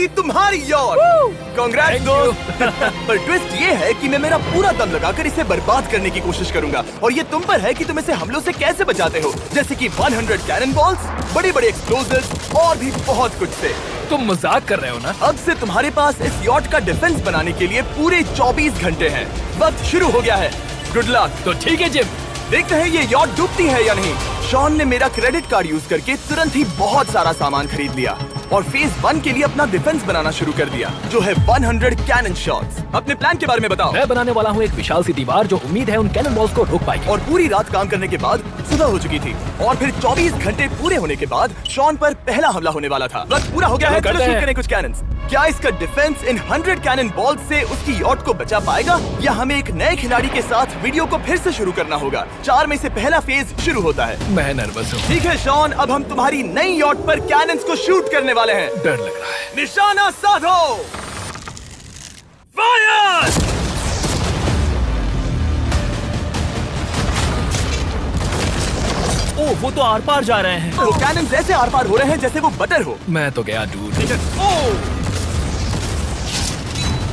Finally तुम्हारी yacht. Congrats दोस्त। पर ट्विस्ट ये है कि मैं मेरा पूरा दम लगाकर इसे बर्बाद करने की कोशिश करूंगा और ये तुम पर है कि तुम इसे हमलों से कैसे बचाते हो, जैसे कि 100 कैनन बॉल्स, बड़े बड़े एक्सप्लोजिव्स और भी बहुत कुछ से। तुम मजाक कर रहे हो ना? अब से तुम्हारे पास इस यॉट का डिफेंस बनाने के लिए पूरे 24 घंटे हैं। वक्त शुरू हो गया है। Good luck. तो ठीक है जिम, देखते हैं ये यॉट डूबती है या नहीं। शॉन ने मेरा क्रेडिट कार्ड यूज करके तुरंत ही बहुत सारा सामान खरीद लिया और फेज 1 के लिए अपना डिफेंस बनाना शुरू कर दिया, जो है 100 कैनन शॉट्स। अपने प्लान के बारे में बताओ। मैं बनाने वाला हूँ एक विशाल सी दीवार जो उम्मीद है उन कैनन बॉल्स को रोक पाएगी। और पूरी रात काम करने के बाद सुबह हो चुकी थी और फिर 24 घंटे पूरे होने के बाद शॉन पर पहला हमला होने वाला था। वक्त पूरा हो गया है। चलो शूट करें कुछ कैनन्स। क्या इसका डिफेंस इन 100 कैनन बॉल्स से उसकी यॉट को बचा पाएगा या हमें एक नए खिलाड़ी के साथ वीडियो को फिर से शुरू करना होगा? 4 में से पहला फेज शुरू होता है। मैं नर्वस हूँ। ठीक है शॉन, अब हम तुम्हारी नई यॉट पर कैनन्स को शूट करने वाले हैं। डर लग रहा है। निशाना साधो। फायर! ओह, वो तो आर पार जा रहे हैं। वो कैनन्स ऐसे आर पार हो रहे हैं जैसे वो बटर हो। मैं तो गया दूर।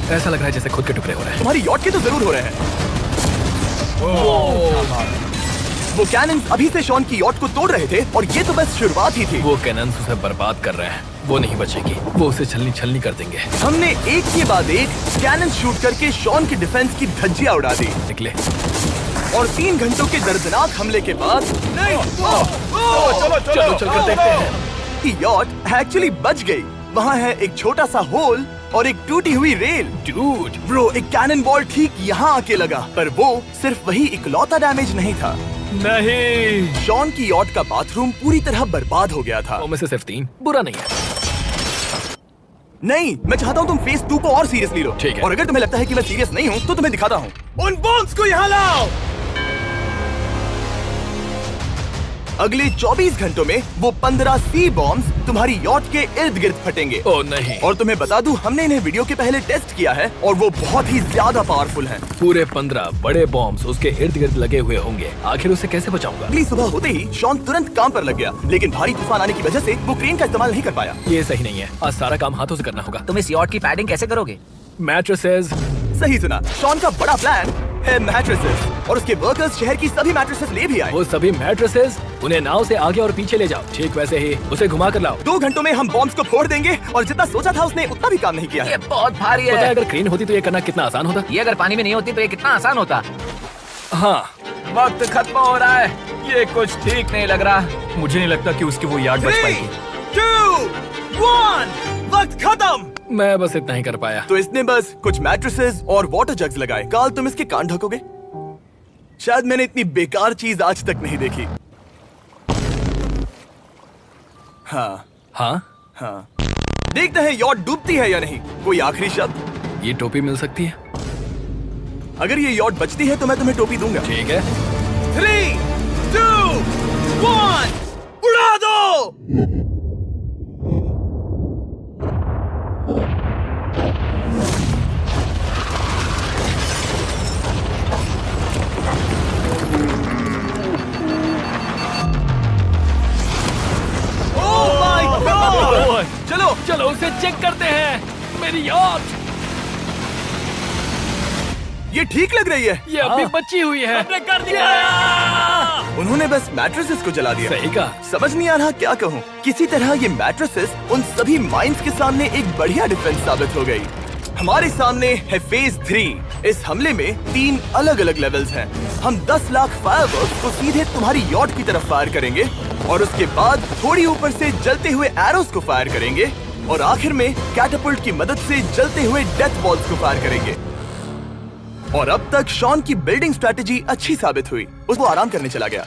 ऐसा लग रहा है जैसे खुद के टुकड़े हो रहे हैं। तुम्हारी यॉट के तो जरूर हो रहे हैं। वो कैनन्स अभी से शॉन की यॉट को तोड़ रहे थे और ये तो बस शुरुआत ही थी। वो कैनन्स उसे बर्बाद कर रहे हैं। वो नहीं बचेगी। वो उसे छलनी कर देंगे। हमने एक के बाद एक कैनन शूट करके शॉन की डिफेंस की धज्जियां उड़ा दी। निकले। और 3 घंटों के दर्दनाक हमले के बाद चलो चल कर देखते हैं। यॉट एक्चुअली बच गई। वहाँ है एक छोटा सा होल और एक टूटी हुई रेल। डूड ब्रो, एक कैनन बॉल ठीक यहाँ आके लगा, पर वो सिर्फ वही इकलौता डैमेज नहीं था। नहीं, शॉन की यॉट का बाथरूम पूरी तरह बर्बाद हो गया था। में से सिर्फ 3 बुरा नहीं है। नहीं, मैं चाहता हूँ तुम फेज 2 को और सीरियसली लो। ठीक है। और अगर तुम्हें लगता है कि मैं सीरियस नहीं हूँ तो तुम्हें दिखाता हूँ। उन बॉम्ब्स को यहाँ लाओ। अगले 24 घंटों में वो 15 सी बॉम्ब्स तुम्हारी यॉट के इर्द गिर्द फटेंगे। ओह नहीं। और तुम्हें बता दूं, हमने इन्हें वीडियो के पहले टेस्ट किया है और वो बहुत ही ज्यादा पावरफुल हैं। पूरे 15 बड़े बॉम्ब्स उसके इर्द गिर्द लगे हुए होंगे। आखिर उसे कैसे बचाऊंगा? अगली सुबह होते ही शॉन तुरंत काम पर लग गया, लेकिन भारी तूफान आने की वजह से वो क्रेन का इस्तेमाल नहीं कर पाया। ये सही नहीं है। आज सारा काम हाथों से करना होगा। तुम इस यॉट की पैडिंग कैसे करोगे? मैट्रेसेस। सही सुना, शॉन का बड़ा प्लान है मैट्रेसेस और उसके वर्कर्स शहर की सभी मैट्रेसेस ले भी आए। वो सभी मैट्रेसेस उन्हें नाव से आगे और पीछे ले जाओ। ठीक वैसे ही उसे घुमा कर लाओ। 2 घंटों में हम बॉम्ब्स को फोड़ देंगे और जितना सोचा था उसने उतना भी काम नहीं किया ये है। बहुत भारी पता है है। अगर क्रेन होती तो ये करना कितना आसान होता। ये अगर पानी में नहीं होती तो ये कितना आसान होता। हाँ, वक्त खत्म हो रहा है। ये कुछ ठीक नहीं लग रहा। मुझे नहीं लगता कि उसकी वो याद बच 3, पाएगी। 2, 1, वक्त खत्म। मैं बस इतना ही कर पाया। तो इसने बस कुछ मैट्रेसेस और वाटर जग्स लगाए। काल, तुम इसके कान ढकोगे? शायद मैंने इतनी बेकार चीज आज तक नहीं देखी। हाँ हाँ, हाँ, देखते हैं यॉट डूबती है या नहीं। कोई आखिरी शब्द? ये टोपी मिल सकती है। अगर ये यॉट बचती है तो मैं तुम्हें टोपी दूंगा। ठीक है। 3, 2, 1, उड़ा दो। चलो चलो उसे चेक करते हैं। मेरी यॉट ये ठीक लग रही है। ये अभी बची हुई है। कर दिया। उन्होंने बस मैट्रेसेस को जला दिया। सही कहा। समझ नहीं आ रहा क्या कहूँ। किसी तरह ये मैट्रेसेस उन सभी माइंस के सामने एक बढ़िया डिफेंस साबित हो गई। हमारे सामने है फेज 3। इस हमले में 3 अलग अलग लेवल्स हैं। हम 10 लाख फायरवर्क्स को सीधे तुम्हारी यॉट की तरफ फायर करेंगे और उसके बाद थोड़ी ऊपर से जलते हुए एरोस को फायर करेंगे और आखिर में कैटापल्ट की मदद से जलते हुए डेथ बॉल्स को फायर करेंगे। और अब तक शॉन की बिल्डिंग स्ट्रेटेजी अच्छी साबित हुई। उसको आराम करने चला गया।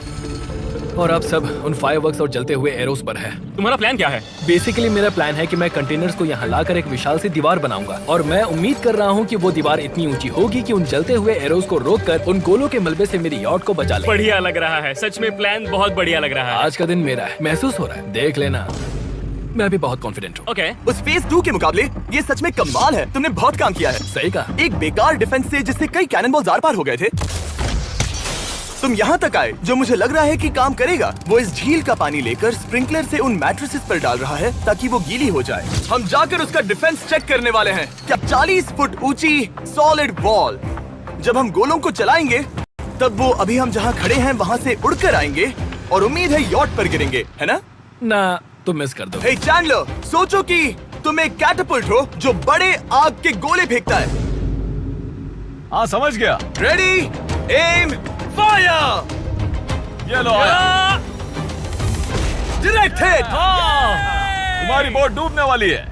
और अब सब उन फायरवर्क्स और जलते हुए एरोस पर है। तुम्हारा प्लान क्या है? बेसिकली मेरा प्लान है कि मैं कंटेनर्स को यहाँ लाकर एक विशाल सी दीवार बनाऊंगा और मैं उम्मीद कर रहा हूँ कि वो दीवार इतनी ऊंची होगी कि उन जलते हुए एरोस को रोककर उन गोलों के मलबे से मेरी यॉट को बचा ले। बढ़िया लग रहा है। सच में प्लान बहुत बढ़िया लग रहा है। आज का दिन मेरा है। महसूस हो रहा है। देख लेना, मैं भी बहुत कॉन्फिडेंट हूँ। ओके। उस फेज 2 के मुकाबले ये सच में कमाल है। तुमने बहुत काम किया है। सही कहा। एक बेकार डिफेंस से जिससे कई कैनन बॉल्स आर पार हो गए थे। तुम यहाँ तक आए, जो मुझे लग रहा है कि काम करेगा। वो इस झील का पानी लेकर स्प्रिंकलर से उन मैट्रेसेस पर डाल रहा है ताकि वो गीली हो जाए। हम जाकर उसका डिफेंस चेक करने वाले हैं। क्या 40 फुट ऊंची सॉलिड वॉल। जब हम गोलों को चलाएंगे तब वो अभी हम जहाँ खड़े हैं वहाँ से उड़कर आएंगे और उम्मीद है यॉट पर गिरेंगे, है ना? ना, तुम मिस कर दो। हे चैंडलर, सोचो कि तुम एक कैटapult हो जो बड़े आग के गोले फेंकता है। हाँ, समझ गया। Ready, aim, fire. ये लो आया। Direct hit. तुम्हारी बोट डूबने वाली है।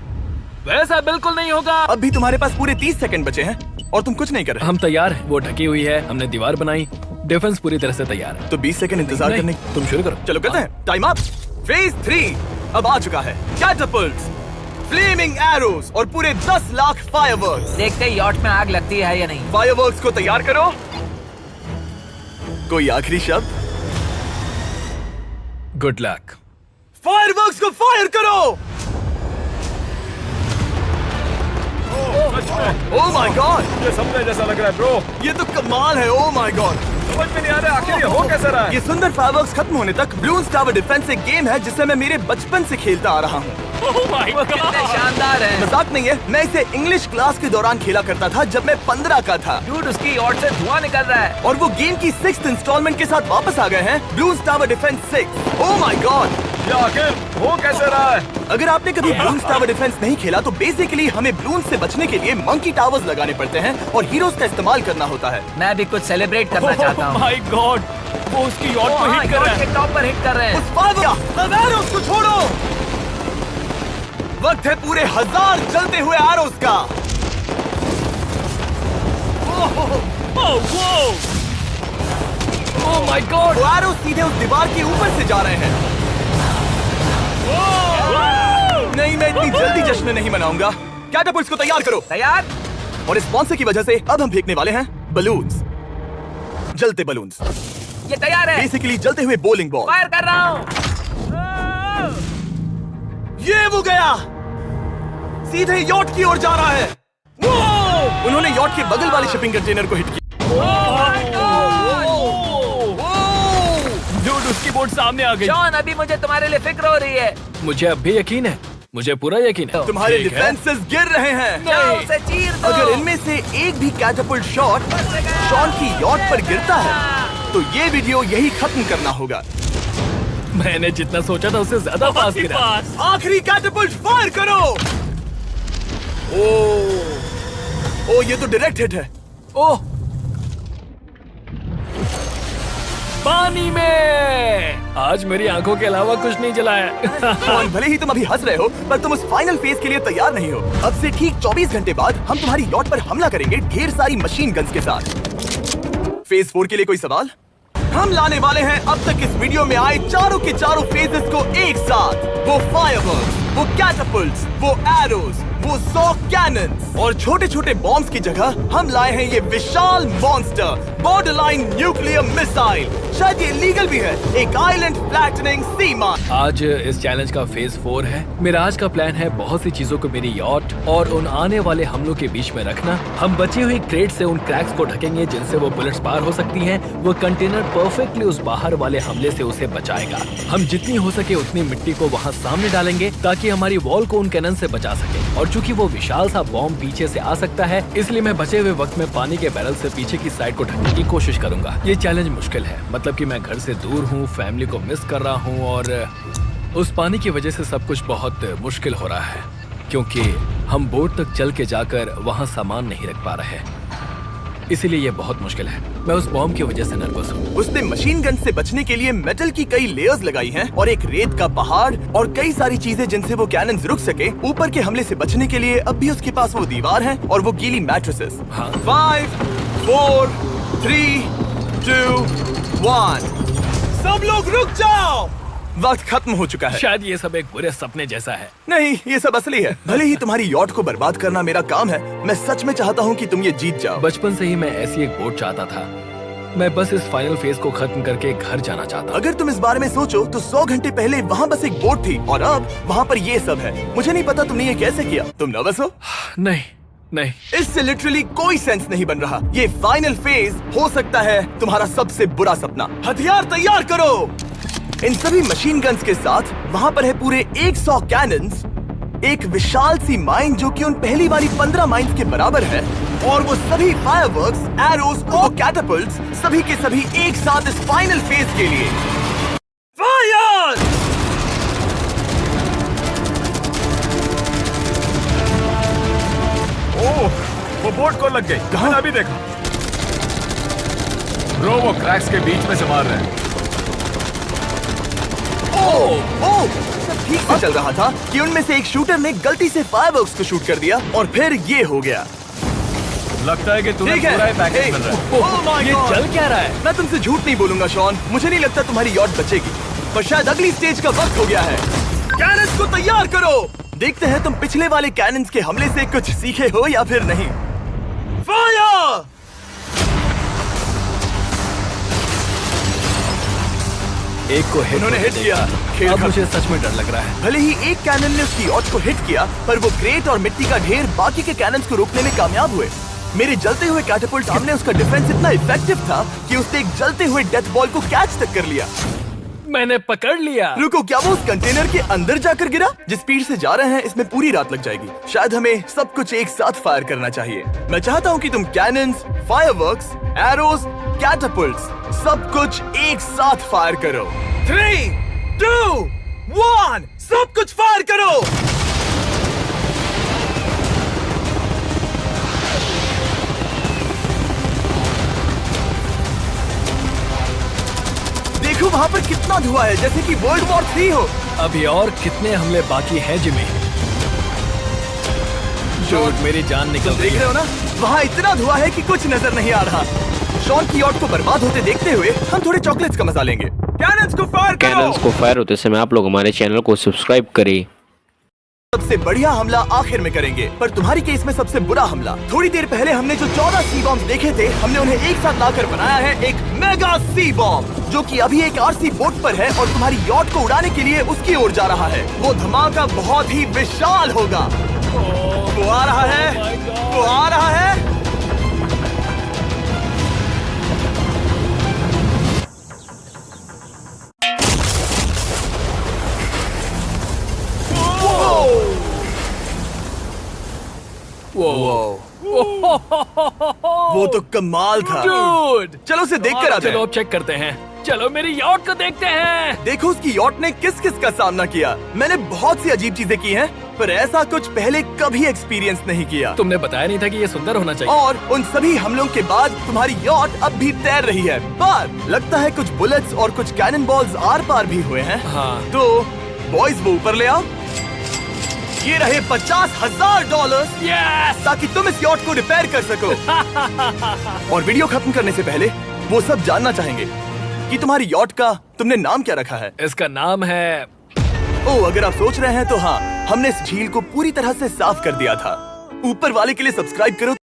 वैसा बिल्कुल नहीं होगा। अब भी तुम्हारे पास पूरे 30 सेकंड बचे हैं और तुम कुछ नहीं कर रहे। हम तैयार हैं। वो ढकी हुई है, हमने दीवार बनाई, डिफेंस पूरी तरह से तैयार है। तो 20 सेकंड इंतजार नहीं, करने। तुम शुरू करो। चलो करते हैं। Time up. फेज 3 अब आ चुका है। कैटapults, फ्लेमिंग एरोज और पूरे 10 लाख फायरवर्क्स। देखते ही यॉट में आग लगती है या नहीं। फायरवर्क्स को तैयार करो। कोई आखिरी शब्द? Good luck. फायरवर्क्स को फायर करो। सच में। ओह माय गॉड, ये सपने जैसा लग रहा है ब्रो। ये तो कमाल है। ओह माय गॉड, समझ में नहीं आ रहा आखिर ये हो कैसा रहा है। ये सुंदर फायरवर्क्स खत्म होने तक ब्लून्स टावर डिफेंस एक गेम है जिसे मैं मेरे बचपन से खेलता आ रहा हूँ। Oh my कितने God! शानदार है। मजाक नहीं है, मैं इसे इंग्लिश क्लास के दौरान खेला करता था जब मैं 15 का था। डूड, उसकी यॉट से धुआं निकल रहा है। और वो गेम की 6th इंस्टॉलमेंट के साथ वापस आ गए हैं, balloons tower defence 6। Oh my God, ये आखिर हो कैसे रहा है। अगर आपने कभी ब्लून्स टावर डिफेंस नहीं खेला तो बेसिकली हमें ब्लून्स से बचने के लिए मंकी टावर्स लगाने पड़ते हैं और हीरोज का इस्तेमाल करना होता है। मैं भी कुछ सेलिब्रेट करना चाहता हूँ। Oh my God! वो उसकी यॉट को हिट कर रहा यॉट है। के टॉप पर हिट कर रहे हैं। उस फायरवर्क्स को छोड़ो। वक्त है पूरे 1000 जलते हुए एरोज का। Oh my God! वो एरोज सीधे उस दीवार के ऊपर से जा रहे हैं। नहीं, मैं इतनी जल्दी जश्न नहीं मनाऊंगा। कैटapults को तैयार करो। तैयार। और इस स्पॉन्सर की वजह से अब हम फेंकने वाले हैं बलून्स, जलते बलून्स। ये तैयार है। बेसिकली जलते हुए बॉलिंग बॉल। फायर कर रहा हूँ। ये वो गया, सीधे यॉट की ओर जा रहा है। उन्होंने यॉट के बगल वाले शिपिंग कंटेनर को हिट किया। डूड, उसकी बोट सामने आ गई। जॉन, अभी मुझे तुम्हारे लिए फिक्र हो रही है। मुझे अब भी यकीन है, मुझे पूरा यकीन है। तुम्हारे ठीक है। डिफेंसेस गिर रहे हैं। जाओ उसे चीर दो। अगर इनमें से एक भी कैटapult शॉट शॉन की यॉट पर गिरता है तो ये वीडियो यही खत्म करना होगा। मैंने जितना सोचा था उससे ज्यादा पास गिरा। पास। आखिरी कैटapult फायर करो। ओ, ये तो डायरेक्ट हिट है। ओह, पानी में। आज मेरी आंखों के अलावा कुछ नहीं जला है। और भले ही तुम अभी हंस रहे हो पर तुम उस फाइनल फेज के लिए तैयार नहीं हो। अब से ठीक 24 घंटे बाद हम तुम्हारी यॉट पर हमला करेंगे ढेर सारी मशीन गन्स के साथ। फेज 4 के लिए कोई सवाल? हम लाने वाले हैं अब तक इस वीडियो में आए चारों के चारों फेजेस को एक साथ। वो फायरवर्क्स, वो कैटapults, वो एरोज, वो 100 कैनन्स और छोटे छोटे बॉम्ब्स की जगह हम लाए हैं ये विशाल मॉन्स्टर, बॉर्डरलाइन न्यूक्लियर मिसाइल। शायद ये लीगल भी है, एक आइलैंड फ्लैटनिंग सी मार। आज इस चैलेंज का फेज 4 है। मेरा आज का प्लान है बहुत सी चीजों को मेरी यॉट और उन आने वाले हमलों के बीच में रखना। हम बचे हुए क्रेट से उन क्रैक्स को ढकेंगे जिनसे वो बुलेट्स पार हो सकती हैं। वो कंटेनर परफेक्टली उस बाहर वाले हमले से उसे बचाएगा। हम जितनी हो सके उतनी मिट्टी को वहाँ सामने डालेंगे ताकि हमारी वॉल को उन कैनन से बचा सके। और चूंकि वो विशाल सा बॉम्ब पीछे से आ सकता है, इसलिए मैं बचे हुए वक्त में पानी के बैरल से पीछे की साइड को ढकने की कोशिश करूंगा। ये चैलेंज मुश्किल है, मतलब कि मैं घर से दूर हूँ, फैमिली को मिस कर रहा हूँ और उस पानी की वजह से सब कुछ बहुत मुश्किल हो रहा है क्योंकि हम बोट तक चल के जाकर वहाँ सामान नहीं रख पा रहे। इसीलिए ये बहुत मुश्किल है। मैं उस बॉम्ब की वजह से नर्वस हूँ। उसने मशीन गन से बचने के लिए मेटल की कई लेयर्स लगाई हैं और एक रेत का पहाड़ और कई सारी चीजें जिनसे वो कैनन्स रुक सके। ऊपर के हमले से बचने के लिए अब भी उसके पास वो दीवार है और वो गीली मैट्रेसेस। हाँ। 5, 4, 3, 2, 1। सब लोग रुक जाओ, वक्त खत्म हो चुका है। शायद ये सब एक बुरे सपने जैसा है। नहीं, ये सब असली है। भले ही तुम्हारी यॉट को बर्बाद करना मेरा काम है, मैं सच में चाहता हूँ कि तुम ये जीत जाओ। बचपन से ही मैं ऐसी एक बोट चाहता था। मैं बस इस फाइनल फेज को खत्म करके घर जाना चाहता। अगर तुम इस बारे में सोचो तो 100 घंटे पहले वहाँ बस एक बोट थी और अब वहाँ पर ये सब है। मुझे नहीं पता तुमने ये कैसे किया। तुम नर्वस हो? नहीं, नहीं, इससे लिटरली कोई सेंस नहीं बन रहा। ये फाइनल फेज हो सकता है तुम्हारा सबसे बुरा सपना। हथियार तैयार करो। इन सभी मशीन गन्स के साथ वहाँ पर है पूरे 100 कैनन्स, एक विशाल सी माइन जो कि उन पहली वाली 15 माइन्स के बराबर है, और वो सभी फायरवर्क्स, एरोस और कैटापल्ट्स सभी के सभी एक साथ इस फाइनल फेज के लिए। फायर! ओह, वो बोट को लग गई। कहाँ? मैंने अभी देखा। ब्रो, वो क्रैक्स के बीच में से मार रहे हैं। ओह, सब ठीक से चल रहा था कि उनमें से एक शूटर ने गलती से फायरवर्क्स को शूट कर दिया और फिर ये हो गया। लगता है कि तुम्हें ठीक है। पूरा ही पैकेज मिल रहा है। Oh my ये God! चल क्या रहा है? मैं तुमसे झूठ नहीं बोलूंगा शॉन, मुझे नहीं लगता तुम्हारी यॉट बचेगी, पर शायद अगली स्टेज का वक्त हो गया है। कैनन्स को तैयार करो। देखते हैं तुम पिछले वाले कैनन्स के हमले से कुछ सीखे हो या फिर नहीं। फायर! एक को हिट उन्होंने हिट किया। खेल अब खत्म। मुझे सच में डर लग रहा है। भले ही एक कैनन ने उसकी यॉट को हिट किया, पर वो क्रेट और मिट्टी का ढेर बाकी के कैनन्स को रोकने में कामयाब हुए। मेरे जलते हुए कैटापल्ट सामने उसका डिफेंस इतना इफेक्टिव था कि उसने एक जलते हुए डेथ बॉल को कैच तक कर लिया। मैंने पकड़ लिया। रुको, क्या वो उस कंटेनर के अंदर जाकर गिरा? जिस स्पीड से जा रहे हैं इसमें पूरी रात लग जाएगी। शायद हमें सब कुछ एक साथ फायर करना चाहिए। मैं चाहता हूँ कि तुम कैनन्स, फायरवर्क्स, एरोस, कैटापल्ट्स सब कुछ एक साथ फायर करो। 3, 2, 1, सब कुछ फायर करो। देखो वहाँ पर कितना धुआं है, जैसे कि वर्ल्ड वॉर 3 हो। अभी और कितने हमले बाकी हैं जिमी? शॉट, मेरी जान निकल रही देख है। रहे हो ना, वहाँ इतना धुआं है कि कुछ नजर नहीं आ रहा। शॉन की यॉट को बर्बाद होते देखते हुए हम थोड़े चॉकलेट्स का मजा लेंगे। कैनन्स को फायर करो। कैनन्स को फायर होते समय आप लोग हमारे चैनल को सब्सक्राइब करें। सबसे बढ़िया हमला आखिर में करेंगे, पर तुम्हारी केस में सबसे बुरा हमला। थोड़ी देर पहले हमने जो 14 सी बॉम्ब देखे थे, हमने उन्हें एक साथ लाकर बनाया है एक मेगा सी बॉम्ब, जो कि अभी एक आरसी बोट पर है और तुम्हारी यॉट को उड़ाने के लिए उसकी ओर जा रहा है। वो धमाका बहुत ही विशाल होगा। वो आ रहा है, वो आ रहा है। वो तो कमाल था। Dude! चलो उसे देख कर आते चलो हैं। अब चेक करते हैं। चलो मेरी यॉट को देखते हैं। देखो उसकी यॉट ने किस किस का सामना किया। मैंने बहुत सी अजीब चीजें की हैं, पर ऐसा कुछ पहले कभी एक्सपीरियंस नहीं किया। तुमने बताया नहीं था कि ये सुंदर होना चाहिए। और उन सभी हमलों के बाद तुम्हारी यॉट अब भी तैर रही है, पर लगता है कुछ बुलेट्स और कुछ कैनन बॉल्स आर पार भी हुए हैं। हाँ। तो बॉयज वो ऊपर ले आओ। ये रहे $50,000 Yes! ताकि तुम इस यॉट को रिपेयर कर सको। और वीडियो खत्म करने से पहले वो सब जानना चाहेंगे कि तुम्हारी यॉट का तुमने नाम क्या रखा है। इसका नाम है ओह, अगर आप सोच रहे हैं तो हाँ, हमने इस झील को पूरी तरह से साफ कर दिया था। ऊपर वाले के लिए सब्सक्राइब करो।